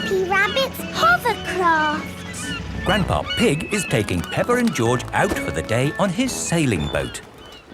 Grampy Rabbit's Hovercraft. Grandpa Pig is taking Peppa and George out for the day on his sailing boat.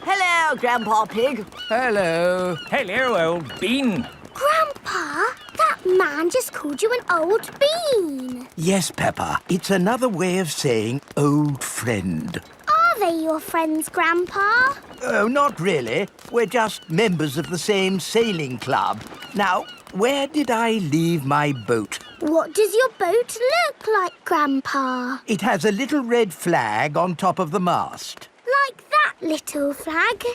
Hello, Grandpa Pig. Hello. Hello, old bean. Grandpa, that man just called you an old bean. Yes, Peppa. It's another way of saying old friend. Are they your friends, Grandpa? Oh, not really. We're just members of the same sailing club. Now, where did I leave my boat? What does your boat look like, Grandpa? It has a little red flag on top of the mast. Like that little flag?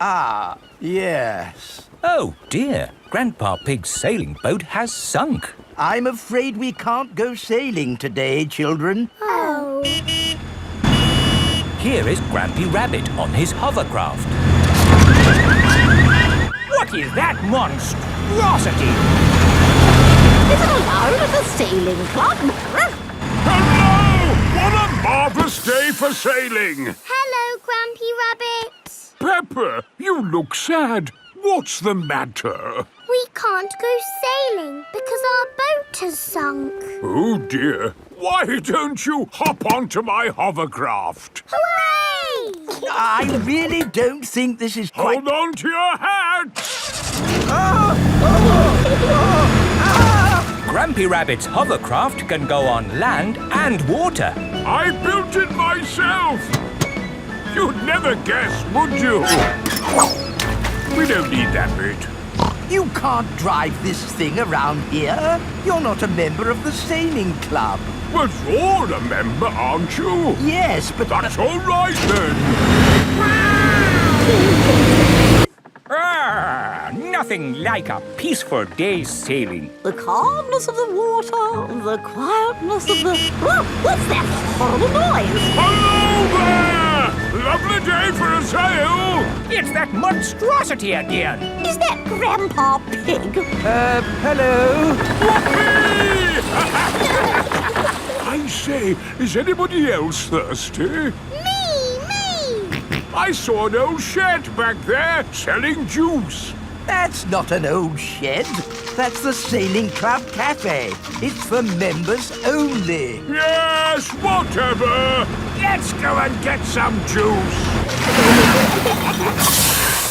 Ah, yes. Oh, dear. Grandpa Pig's sailing boat has sunk. I'm afraid we can't go sailing today, children. Oh. Here is Grampy Rabbit on his hovercraft. What is that monstrosity? Is it allowed at the sailing club? Hello! What a marvellous day for sailing! Hello, Grampy Rabbit. Peppa, you look sad. What's the matter? We can't go sailing because our boat has sunk. Oh dear. Why don't you hop onto my hovercraft? Hooray! I really don't think this is quite... Hold on to your hat! Grampy Rabbit's hovercraft can go on land and water. I built it myself! You'd never guess, would you? We don't need that bit. You can't drive this thing around here. You're not a member of the sailing club. But you're a member, aren't you? Yes, but... That's all right, then. Nothing like a peaceful day's sailing. The calmness of the water, the quietness of the... Oh, what's that horrible noise? Hello there! Lovely day for a sail! It's that monstrosity again. Is that Grandpa Pig? hello? I say, is anybody else thirsty? Me! I saw an old shed back there selling juice. That's not an old shed. That's the Sailing Club Cafe. It's for members only. Yes, whatever. Let's go and get some juice.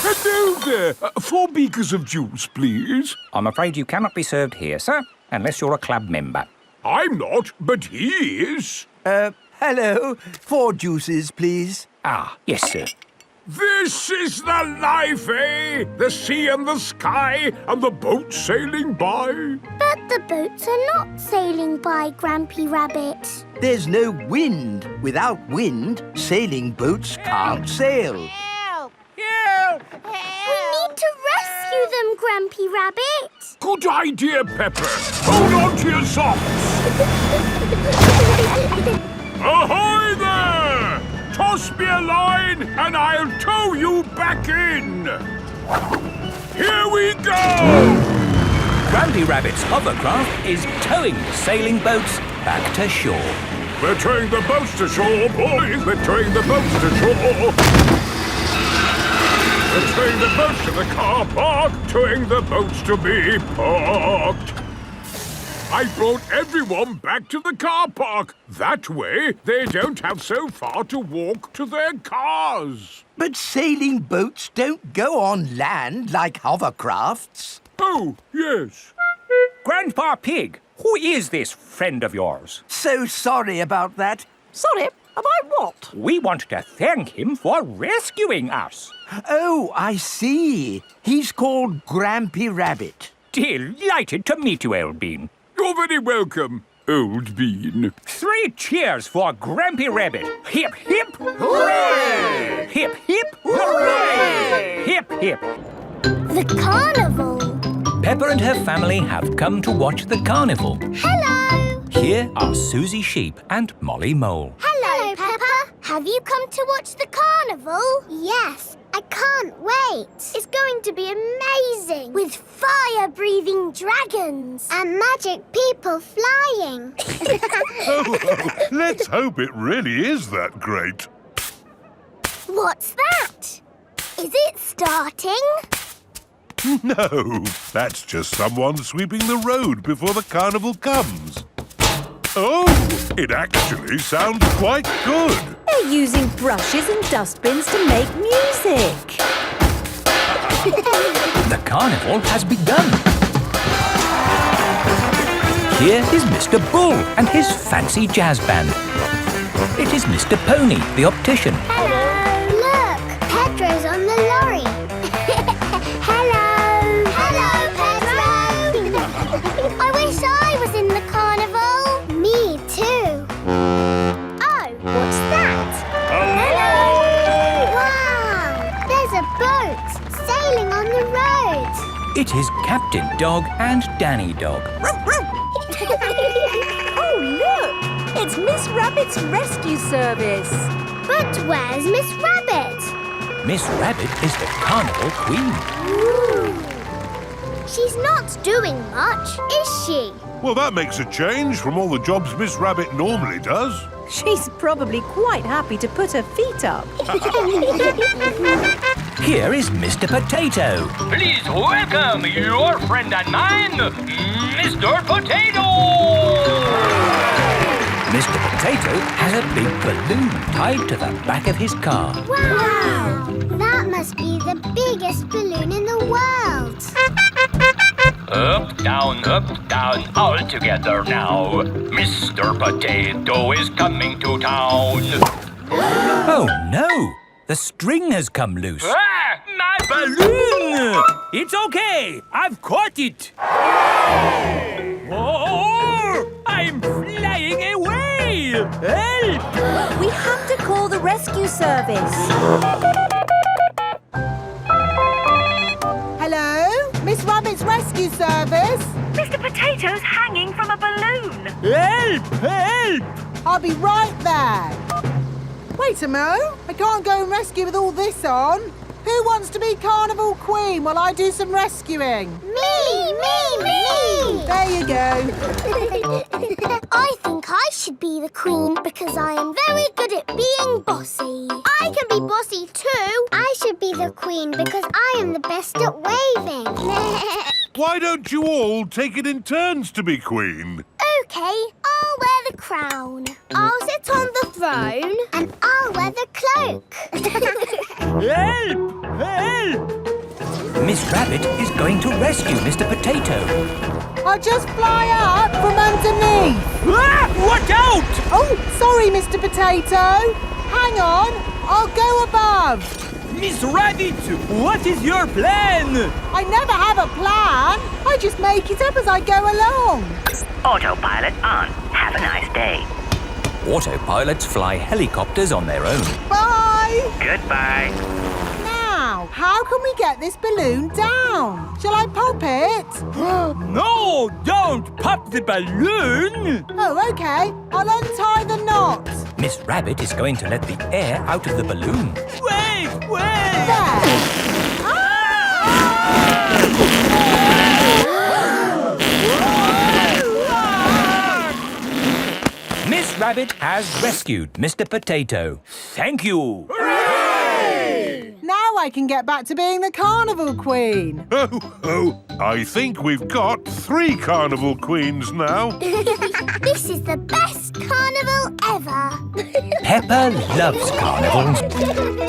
Hello there. 4 beakers of juice, please. I'm afraid you cannot be served here, sir, unless you're a club member. I'm not, but he is. Hello. 4 juices, please. Ah, yes, sir. This is the life, eh? The sea and the sky and the boat sailing by. But the boats are not sailing by, Grampy Rabbit. There's no wind. Without wind, sailing boats can't sail. Help! We need to rescue them, Grampy Rabbit. Good idea, Peppa. Hold on to your socks. Ahoy there! Toss me a line and I'll tow you back in. Here we go! Grampy Rabbit's hovercraft is towing the sailing boats back to shore. We're towing the boats to shore, boys. We're towing the boats to shore. We're towing the boats to the car park, towing the boats to be parked. I brought everyone back to the car park. That way, they don't have so far to walk to their cars. But sailing boats don't go on land like hovercrafts. Oh, yes. Grandpa Pig, who is this friend of yours? So sorry about that. Sorry, about what? We want to thank him for rescuing us. Oh, I see. He's called Grampy Rabbit. Delighted to meet you, old bean. You're very welcome, old bean. 3 cheers for Grampy Rabbit. Hip, hip, hooray! Hip, hip, hooray! Hip, hip. The carnival. Peppa and her family have come to watch the carnival. Hello. Here are Suzy Sheep and Molly Mole. Hello, Peppa. Have you come to watch the carnival? Yes. I can't wait. It's going to be amazing. With fire-breathing dragons. And magic people flying. Let's hope it really is that great. What's that? Is it starting? No, that's just someone sweeping the road before the carnival comes. Oh, it actually sounds quite good. They're using brushes and dustbins to make music. The carnival has begun. Here is Mr. Bull and his fancy jazz band. It is Mr. Pony, the optician. Hello. Look, Pedro's on the lorry. Hello. Hello, Pedro. I wish I was in the carnival. Me too. Oh, what's that? Hello! Wow, there's a boat sailing on the road. It is Captain Dog and Danny Dog. Oh, look! It's Miss Rabbit's rescue service. But where's Miss Rabbit? Miss Rabbit is the carnival queen. Ooh. She's not doing much, is she? Well, that makes a change from all the jobs Miss Rabbit normally does. She's probably quite happy to put her feet up. Here is Mr. Potato. Please welcome your friend and mine, Mr. Potato! Mr. Potato has a big balloon tied to the back of his car. Wow! That must be the biggest balloon in the world. Up, down, all together now. Mr. Potato is coming to town. Oh no! The string has come loose. Ah, my Balloon! It's okay! I've caught it! Oh! I'm flying away! Help! We have to call the rescue service. Hello? Miss Rabbit's rescue service? Mr. Potato's hanging from a balloon. Help! Help! I'll be right there. Wait a mo. I can't go and rescue with all this on. Who wants to be Carnival Queen while I do some rescuing? Me! There you go. I think I should be the queen because I am very good at being bossy. I can be bossy too. I should be the queen because I am the best at waving. Why don't you all take it in turns to be queen? OK, I'll wear the crown. I'll sit on the throne and I'll wear the cloak. Help! Help! Miss Rabbit is going to rescue Mr. Potato. I'll just fly up from underneath. Ah! Watch out! Oh, sorry, Mr. Potato. Hang on. I'll go above. Miss Rabbit, what is your plan? I never have a plan. I just make it up as I go along. Autopilot on. Have a nice day. Autopilots fly helicopters on their own. Bye. Goodbye. Now, how can we get this balloon down? Shall I pop it? No, don't pop the balloon! Oh, OK. I'll untie the knot. Miss Rabbit is going to let the air out of the balloon. Wait! There. Miss Rabbit has rescued Mr. Potato. Thank you! Now I can get back to being the Carnival Queen. Oh, I think we've got 3 carnival queens now. This is the best carnival ever. Peppa loves carnivals.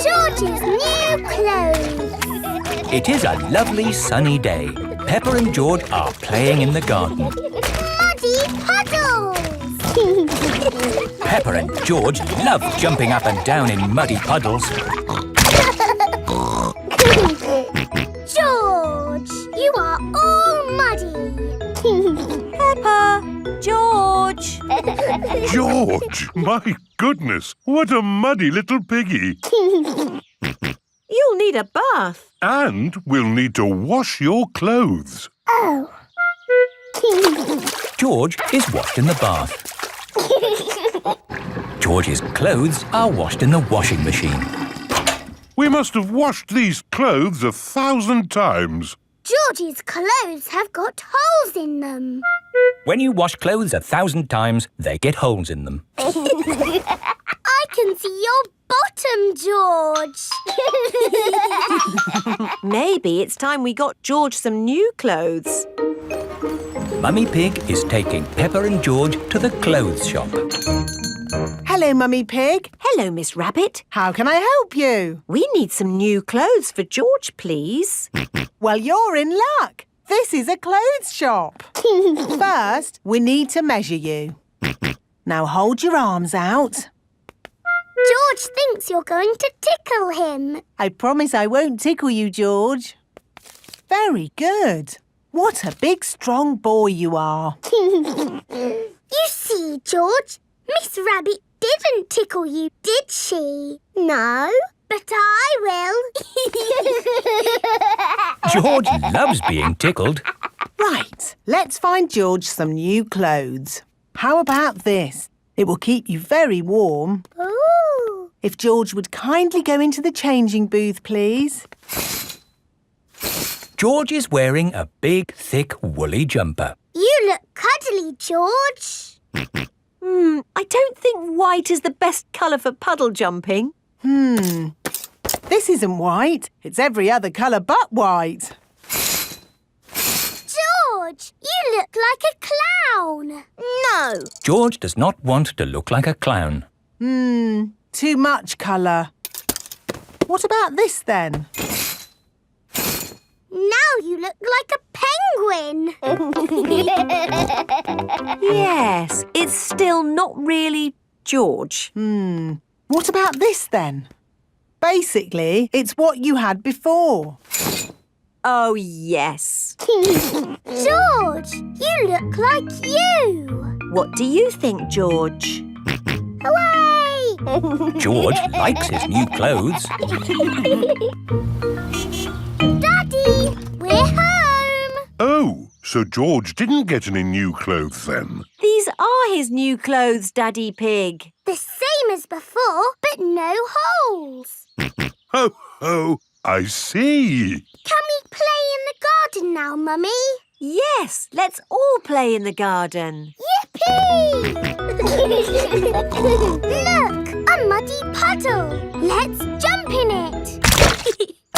George's new clothes. It is a lovely sunny day. Peppa and George are playing in the garden. Muddy puddles. Peppa and George love jumping up and down in muddy puddles. George, you are all muddy. Peppa, George. George, my goodness, what a muddy little piggy. You'll need a bath. And we'll need to wash your clothes. Oh. George is washed in the bath. George's clothes are washed in the washing machine. We must have washed these clothes 1,000 times. George's clothes have got holes in them. When you wash clothes 1,000 times, they get holes in them. I I can see your bottom, George. Maybe it's time we got George some new clothes. Mummy Pig is taking Peppa and George to the clothes shop. Hello, Mummy Pig. Hello, Miss Rabbit. How can I help you? We need some new clothes for George, please. Well, you're in luck. This is a clothes shop. First, we need to measure you. Now hold your arms out. George thinks you're going to tickle him. I promise I won't tickle you, George. Very good. What a big, strong boy you are. You see, George, Miss Rabbit didn't tickle you, did she? No, but I will. George loves being tickled. Right, let's find George some new clothes. How about this? It will keep you very warm. Ooh. If George would kindly go into the changing booth, please. George is wearing a big, thick, woolly jumper. You look cuddly, George. I don't think white is the best colour for puddle jumping. This isn't white. It's every other colour but white. George, you look like a clown. No. George does not want to look like a clown. Too much colour. What about this then? Now you look like a penguin. Yes, it's still not really George. What about this then? Basically, it's what you had before. Oh, yes. George, you look like you. What do you think, George? Hooray! George likes his new clothes. Daddy, we're home. Oh, so George didn't get any new clothes then? These are his new clothes, Daddy Pig. The same as before, but no holes. Ho, ho, I see. Can we play in the garden now, Mummy? Yes, let's all play in the garden. Yippee! Look, a muddy puddle. Let's jump in it.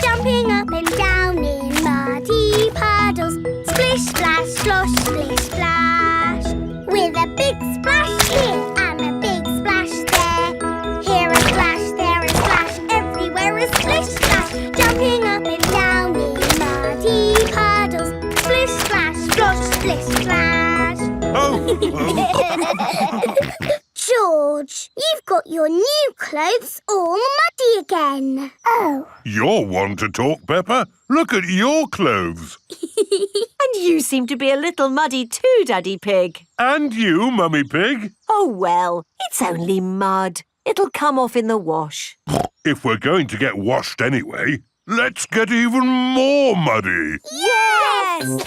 Jumping up and down in muddy puddles. Splish, splash, slosh, splish, splash. With a big splash here and a big splash there. Here a splash, there a splash, everywhere a splish, splash. Jumping up and down in muddy puddles. Splish, splash, slosh, splish, splash. Ho, ho. George, you've got your new clothes all muddy again. Oh. You're one to talk, Peppa. Look at your clothes. And you seem to be a little muddy too, Daddy Pig. And you, Mummy Pig. Oh, well, it's only mud. It'll come off in the wash. If we're going to get washed anyway, let's get even more muddy. Yes!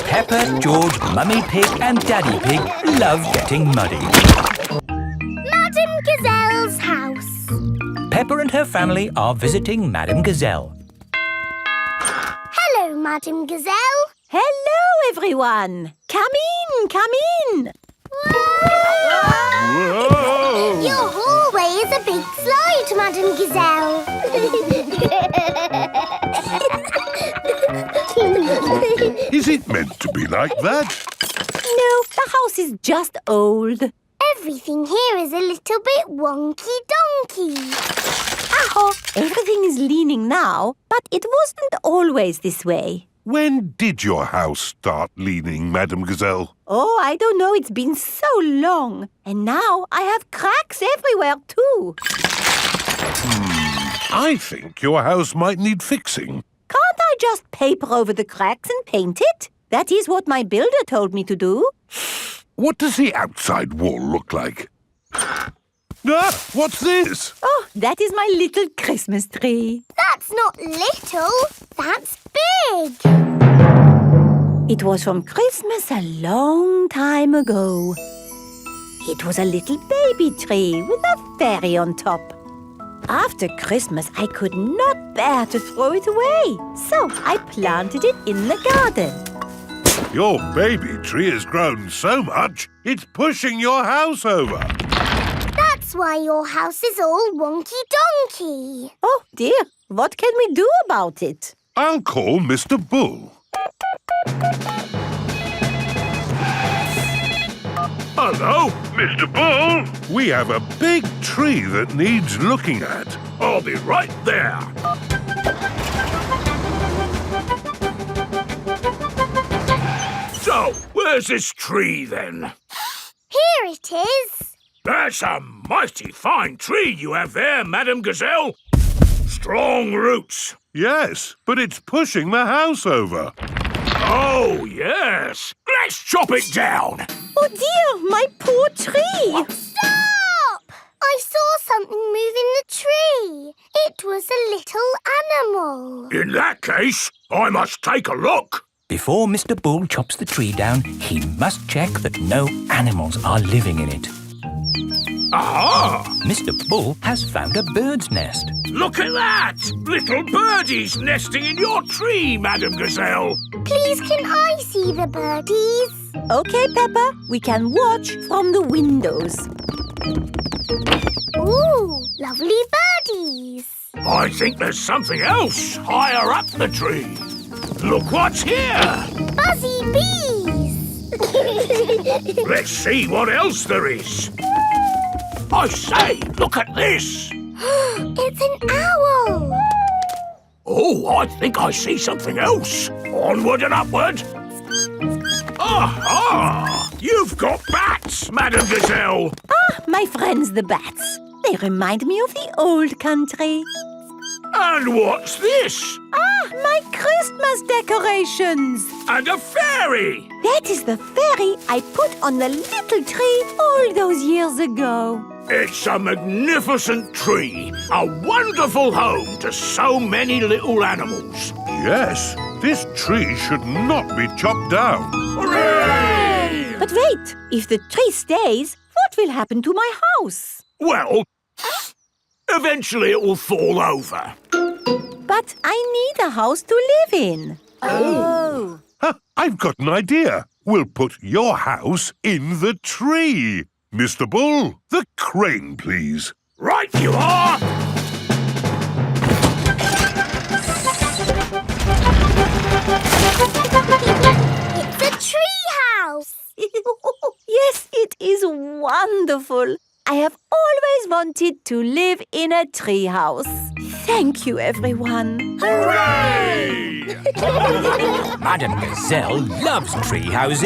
Peppa, George, Mummy Pig and Daddy Pig love getting muddy. Madame Gazelle's house. Peppa and her family are visiting Madame Gazelle. Hello, Madame Gazelle. Hello, everyone. Come in. Whoa! Your hallway is a big slide, Madame Gazelle. Is it meant to be like that? No, the house is just old. Everything here is a little bit wonky-donkey. Aha, everything is leaning now, but it wasn't always this way. When did your house start leaning, Madame Gazelle? Oh, I don't know, it's been so long. And now I have cracks everywhere too. I think your house might need fixing. Can't I just paper over the cracks and paint it? That is what my builder told me to do. What does the outside wall look like? Ah, what's this? Oh, that is my little Christmas tree. That's not little, that's big. It was from Christmas a long time ago. It was a little baby tree with a fairy on top. After Christmas, I could not bear to throw it away, so I planted it in the garden. Your baby tree has grown so much, it's pushing your house over. That's That's why your house is all wonky-donkey. Oh, dear. What can we do about it? I'll call Mr. Bull. Hello? Mr. Bull? We have a big tree that needs looking at. I'll be right there. So, where's this tree then? Here it is. That's a mighty fine tree you have there, Madam Gazelle. Strong roots. Yes, but it's pushing the house over. Oh, yes. Let's chop it down. Oh, dear, my poor tree. Stop! I saw something move in the tree. It was a little animal. In that case, I must take a look. Before Mr. Bull chops the tree down, he must check that no animals are living in it. Aha! Mr. Bull has found a bird's nest. Look at that! Little birdies nesting in your tree, Madam Gazelle. Please, can I see the birdies? Okay, Peppa, we can watch from the windows. Ooh, lovely birdies. I think there's something else higher up the tree. Look what's here! Buzzy bees. Let's see what else there is. I say, look at this. It's an owl. Oh, I think I see something else. Onward and upward. Aha! You've got bats, Madam Gazelle. Ah, my friends the bats. They remind me of the old country. And what's this? Ah, my Christmas decorations. And a fairy. That is the fairy I put on the little tree all those years ago. It's a magnificent tree. A wonderful home to so many little animals. Yes, this tree should not be chopped down. Hooray! But wait, if the tree stays, what will happen to my house? Well, eventually it will fall over. But I need a house to live in. Oh. Huh, I've got an idea. We'll put your house in the tree. Mr. Bull, the crane, please. Right you are! It's a tree house. Yes, it is wonderful. I have always wanted to live in a tree house. Thank you, everyone. Hooray! Madam Gazelle loves tree houses.